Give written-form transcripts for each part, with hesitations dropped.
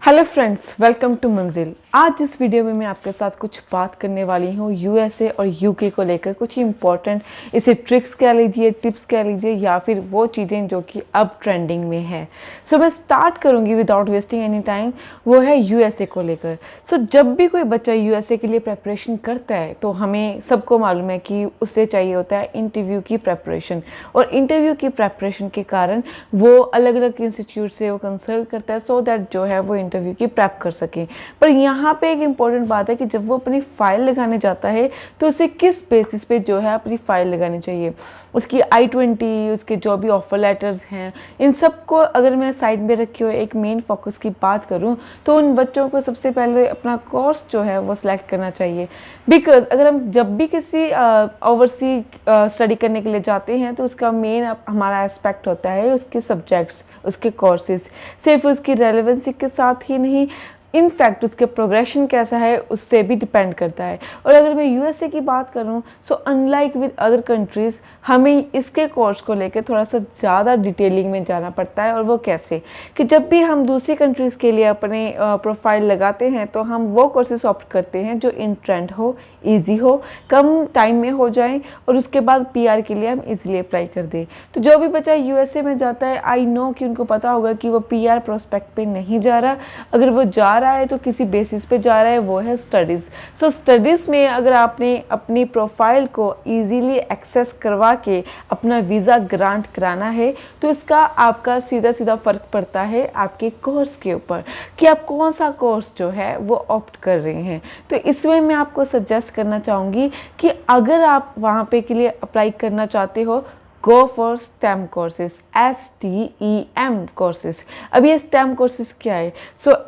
Hello friends, welcome to मंजिल। आज इस वीडियो में मैं आपके साथ कुछ बात करने वाली हूँ यूएसए और यूके को लेकर। कुछ इंपॉर्टेंट इसे ट्रिक्स कह लीजिए, टिप्स कह लीजिए, या फिर वो चीज़ें जो कि अब ट्रेंडिंग में है। मैं स्टार्ट करूँगी विदाउट वेस्टिंग एनी टाइम। वो है यूएसए को लेकर। जब भी कोई बच्चा यूएसए के लिए प्रेपरेशन करता है तो हमें सबको मालूम है कि उसे चाहिए होता है इंटरव्यू की प्रेपरेशन, और इंटरव्यू की प्रेपरेशन के कारण वो अलग अलग इंस्टीट्यूट से वो कंसल्ट करता है सो दैट जो है वो इंटरव्यू की प्रेप कर सकें। पर यहाँ पे एक इम्पॉर्टेंट बात है कि जब वो अपनी फाइल लगाने जाता है तो उसे किस बेसिस पे जो है अपनी फाइल लगानी चाहिए। उसकी I-20, उसके जो भी ऑफर लेटर्स हैं, इन सब को अगर मैं साइड में रखे हुए एक मेन फोकस की बात करूँ तो उन बच्चों को सबसे पहले अपना कोर्स जो है वो सिलेक्ट करना चाहिए। बिकॉज अगर हम जब भी किसी ओवरसी स्टडी करने के लिए जाते हैं तो उसका मेन हमारा एस्पेक्ट होता है उसके सब्जेक्ट्स, उसके कोर्सेज। सिर्फ उसकी रेलेवेंसी के साथ ही नहीं, इनफैक्ट उसके प्रोग्रेशन कैसा है उससे भी डिपेंड करता है। और अगर मैं यूएसए की बात करूं so unlike with other countries हमें इसके कोर्स को लेकर थोड़ा सा ज़्यादा डिटेलिंग में जाना पड़ता है। और वो कैसे कि जब भी हम दूसरी कंट्रीज़ के लिए अपने प्रोफाइल लगाते हैं तो हम वो कोर्सेज ऑप्ट करते हैं जो इन ट्रेंड हो, ईजी हो, कम टाइम में हो जाए, और उसके बाद पीआर के लिए हम इजीली अप्लाई कर दें। तो जो भी बच्चा यूएसए में जाता है, आई नो कि उनको पता होगा कि वो पीआर प्रोस्पेक्ट पे नहीं जा रहा। अगर वो जा रहा है तो किसी बेसिस पे जा रहा है, वो है स्टडीज़। स्टडीज़ में अगर आपने अपनी प्रोफाइल को इजीली एक्सेस करवा के अपना वीज़ा ग्रांट कराना है तो इसका आपका सीधा सीधा फ़र्क पड़ता है आपके कोर्स के ऊपर कि आप कौन सा कोर्स जो है वो ऑप्ट कर रहे हैं। तो इसमें मैं आपको सजेस्ट करना चाहूँगी कि अगर आप वहाँ पे के लिए अप्लाई करना चाहते हो, go for stem courses, STEM courses. अब ये स्टेम कोर्सेज क्या है?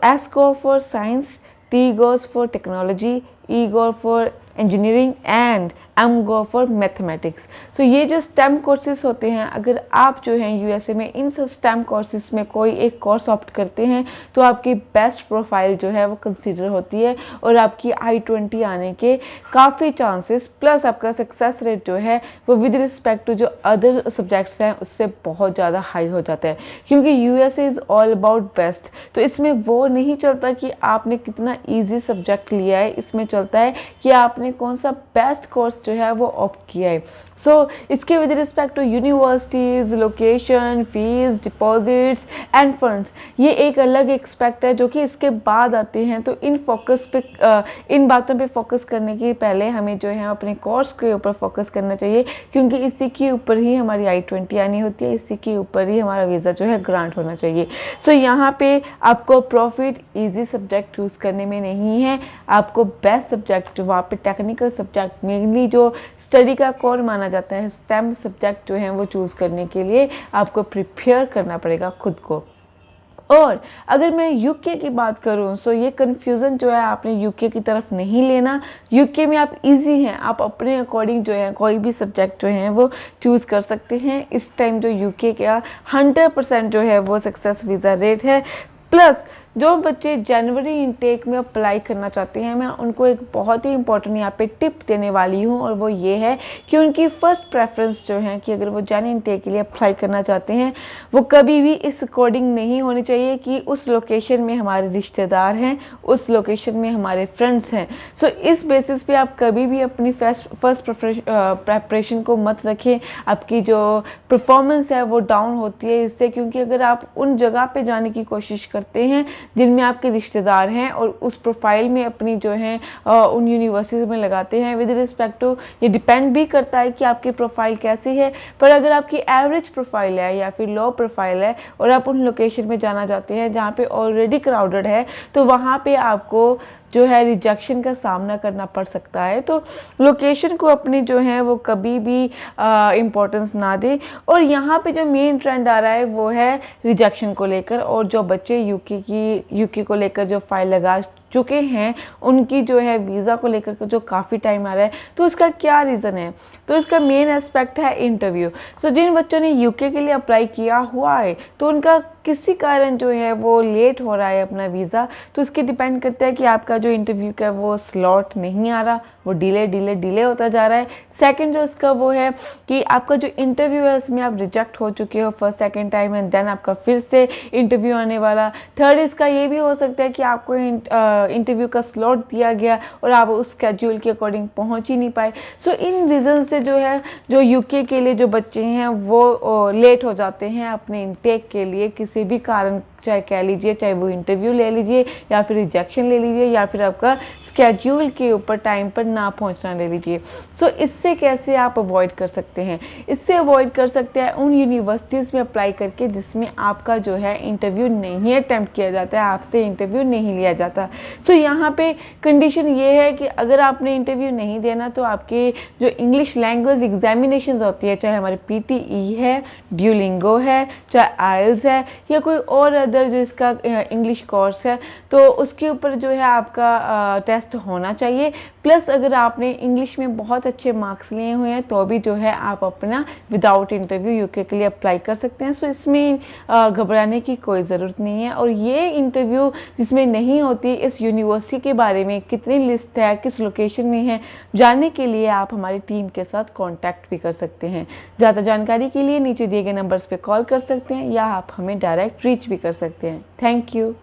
S go for science, T goes for technology, E go for engineering and M go for mathematics. ये जो स्टेम कोर्सेज होते हैं, अगर आप जो हैं यूएसए में इन सब स्टेम कोर्सेज में कोई एक कोर्स ऑप्ट करते हैं तो आपकी बेस्ट प्रोफाइल जो है वो कंसीडर होती है और आपकी I-20 आने के काफ़ी चांसेस, प्लस आपका सक्सेस रेट जो है वो विद रिस्पेक्ट टू जो अदर सब्जेक्ट्स हैं उससे बहुत ज़्यादा हाई हो जाता है। क्योंकि USA is all about best. तो इसमें वो नहीं चलता कि आपने कितना ईजी सब्जेक्ट लिया है, इसमें चलता है कि आपने कौन सा बेस्ट कोर्स जो है वो ऑप्ट किया है। इसके with respect to universities, location, fees, deposits and funds, ये एक अलग एक्सपेक्ट है जो कि इसके बाद आते हैं। तो इन बातों पे फोकस करने के पहले हमें जो है अपने कोर्स के ऊपर फोकस करना चाहिए, क्योंकि इसी के ऊपर ही हमारी I-20 आनी होती है, इसी के ऊपर ही हमारा वीज़ा जो है ग्रांट होना चाहिए। यहाँ पे आपको प्रॉफिट ईजी सब्जेक्ट चूज़ करने में नहीं है, आपको बेस्ट सब्जेक्ट वहाँ पे टेक्निकल सब्जेक्ट, मेनली जो स्टडी का कोर माना जाता है, स्टेम सब्जेक्ट जो हैं वो चूज़ करने के लिए आपको प्रिपेयर करना पड़ेगा खुद को। और अगर मैं यूके की बात करूं ये कन्फ्यूज़न जो है आपने यूके की तरफ नहीं लेना। यूके में आप इजी हैं, आप अपने अकॉर्डिंग जो है कोई भी सब्जेक्ट जो है वो चूज़ कर सकते हैं। इस टाइम जो यूके का 100% जो है वो सक्सेस वीज़ा रेट है। प्लस जो बच्चे जनवरी इनटेक में अप्लाई करना चाहते हैं, मैं उनको एक बहुत ही इंपॉर्टेंट यहाँ पे टिप देने वाली हूँ, और वो ये है कि उनकी फ़र्स्ट प्रेफरेंस जो है कि अगर वो जन इनटेक के लिए अप्लाई करना चाहते हैं वो कभी भी इस अकॉर्डिंग नहीं होनी चाहिए कि उस लोकेशन में हमारे रिश्तेदार हैं, उस लोकेशन में हमारे फ्रेंड्स हैं। इस बेसिस पे आप कभी भी अपनी फर्स्ट प्रेपरेशन को मत रखें। आपकी जो परफॉर्मेंस है वो डाउन होती है इससे, क्योंकि अगर आप उन जगह पे जाने की कोशिश करते हैं जिनमें आपके रिश्तेदार हैं और उस प्रोफाइल में अपनी जो है उन यूनिवर्सिटीज़ में लगाते हैं, विद रिस्पेक्ट टू ये डिपेंड भी करता है कि आपकी प्रोफाइल कैसी है। पर अगर आपकी एवरेज प्रोफाइल है या फिर लो प्रोफाइल है और आप उन लोकेशन में जाना चाहते हैं जहाँ पे ऑलरेडी क्राउडेड है, तो वहाँ पे आपको जो है रिजेक्शन का सामना करना पड़ सकता है। तो लोकेशन को अपनी जो है वो कभी भी इम्पोर्टेंस ना दे। और यहाँ पे जो मेन ट्रेंड आ रहा है वो है रिजेक्शन को लेकर, और जो बच्चे यूके को लेकर जो फाइल लगा चुके हैं उनकी जो है वीज़ा को लेकर जो काफ़ी टाइम आ रहा है, तो उसका क्या रीज़न है? तो इसका मेन एस्पेक्ट है इंटरव्यू। सो जिन बच्चों ने यूके के लिए अप्लाई किया हुआ है तो उनका किसी कारण जो है वो लेट हो रहा है अपना वीज़ा, तो इसके डिपेंड करता है कि आपका जो इंटरव्यू का वो स्लॉट नहीं आ रहा, वो डिले होता जा रहा है। सेकंड जो इसका वो है कि आपका जो इंटरव्यू है उसमें आप रिजेक्ट हो चुके हो first second time and then आपका फिर से इंटरव्यू आने वाला। थर्ड इसका ये भी हो सकता है कि आपको इंटरव्यू का स्लॉट दिया गया और आप उस स्केड्यूल के अकॉर्डिंग पहुंच ही नहीं पाए। सो इन रीज़न से जो है जो यूके के लिए जो बच्चे हैं वो लेट हो जाते हैं अपने इनटेक के लिए, किसी भी कारण, चाहे कह लीजिए चाहे वो इंटरव्यू ले लीजिए या फिर रिजेक्शन ले लीजिए या फिर आपका स्केड्यूल के ऊपर टाइम पर ना पहुंचना ले लीजिए। सो इससे कैसे आप अवॉइड कर सकते हैं? इससे अवॉइड कर सकते हैं उन यूनिवर्सिटीज़ में अप्लाई करके जिसमें आपका जो है इंटरव्यू नहीं अटैम्प्ट किया जाता है, आपसे इंटरव्यू नहीं लिया जाता। सो यहाँ पे कंडीशन ये है कि अगर आपने इंटरव्यू नहीं देना तो आपके जो इंग्लिश लैंग्वेज एग्जामिनेशन होती है, चाहे हमारे PTE है, ड्यूलिंगो है, चाहे आइल्स है या कोई और अदर जो इसका इंग्लिश कोर्स है, तो उसके ऊपर जो है आपका टेस्ट होना चाहिए। प्लस अगर आपने इंग्लिश में बहुत अच्छे मार्क्स लिए हुए हैं तो भी जो है आप अपना विदाउट इंटरव्यू यूके के लिए अप्लाई कर सकते हैं। सो इसमें घबराने की कोई ज़रूरत नहीं है। और ये इंटरव्यू जिसमें नहीं होती, इस यूनिवर्सिटी के बारे में कितनी लिस्ट है, किस लोकेशन में है, जानने के लिए आप हमारी टीम के साथ कॉन्टैक्ट भी कर सकते हैं। ज़्यादा जानकारी के लिए नीचे दिए गए नंबर्स पे कॉल कर सकते हैं या आप हमें डायरेक्ट रीच भी कर सकते हैं। Thank you.